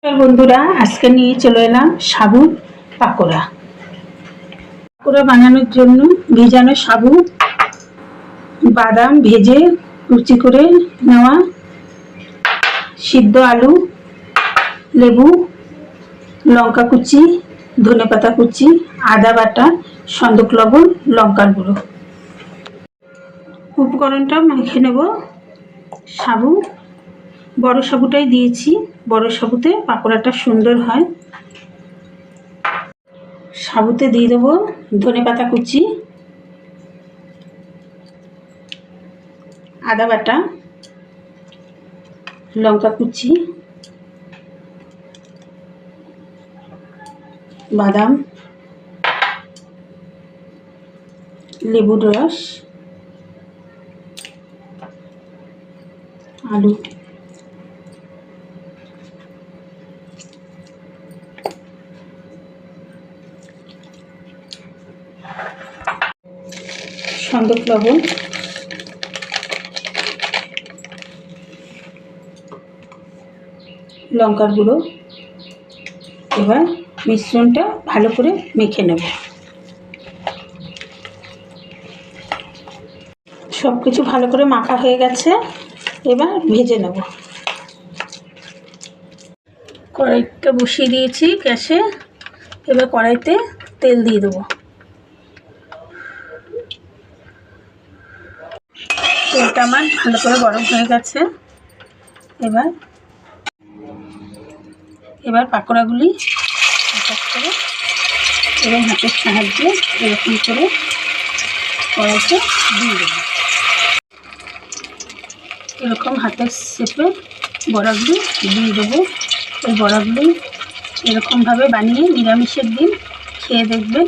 বন্ধুরা, আজকে নিয়ে চলে এলাম সাবুর পাকোড়া। পাকোড়া বানানোর জন্য ভেজানো সাবু, বাদাম ভেজে কুচি করে নেওয়া, সিদ্ধ আলু, লেবু, লঙ্কা কুচি, ধনেপাতা কুচি, আদা বাটা, সন্দক লবণ, লঙ্কার গুঁড়ো। উপকরণটা মেখে নেব। সাবু, বড় সাবুটাই দিয়েছি, বড় সাবুতে পাকোড়াটা সুন্দর হয়। সাবুতে দিয়ে দেবো ধনেপাতা কুচি, আদা বাটা, লঙ্কা কুচি, বাদাম, লেবুর রস, আলু, সন্দক লবণ, লঙ্কার গুঁড়ো। এবার মিশ্রণটা ভালো করে মেখে নেব। সব কিছু ভালো করে মাখা হয়ে গেছে, এবার ভেজে নেব। কড়াইটা বসিয়ে দিয়েছি গ্যাসে। এবার কড়াইতে তেল দিয়ে দেবো। তেলটা আমার ভালো করে গরম হয়ে গেছে। এবার পাকোড়াগুলি এক এক করে এবং হাতের সাহায্যে এরকম করে কড়াইতে দিয়ে দেবো। এরকম হাতের শেপে বড়াগুলি দিয়ে দেবো। এই বড়াগুলি এরকমভাবে বানিয়ে নিরামিষের দিন খেয়ে দেখবেন,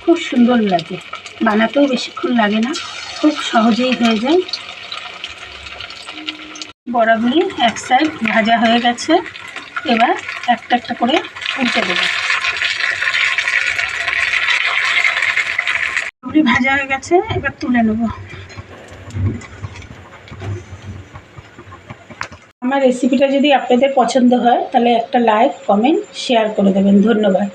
খুব সুন্দর লাগে। বানাতেও বেশিক্ষণ লাগে না, খুব সহজেই হয়ে যায়। বড়াগুলি এক সাইড ভাজা হয়ে গেছে, এবার একটা একটা করে উল্টে দেবো। বড়াগুলি ভাজা হয়ে গেছে, এবার তুলে নেব। আমার রেসিপিটা যদি আপনাদের পছন্দ হয় তাহলে একটা লাইক, কমেন্ট, শেয়ার করে দেবেন। ধন্যবাদ।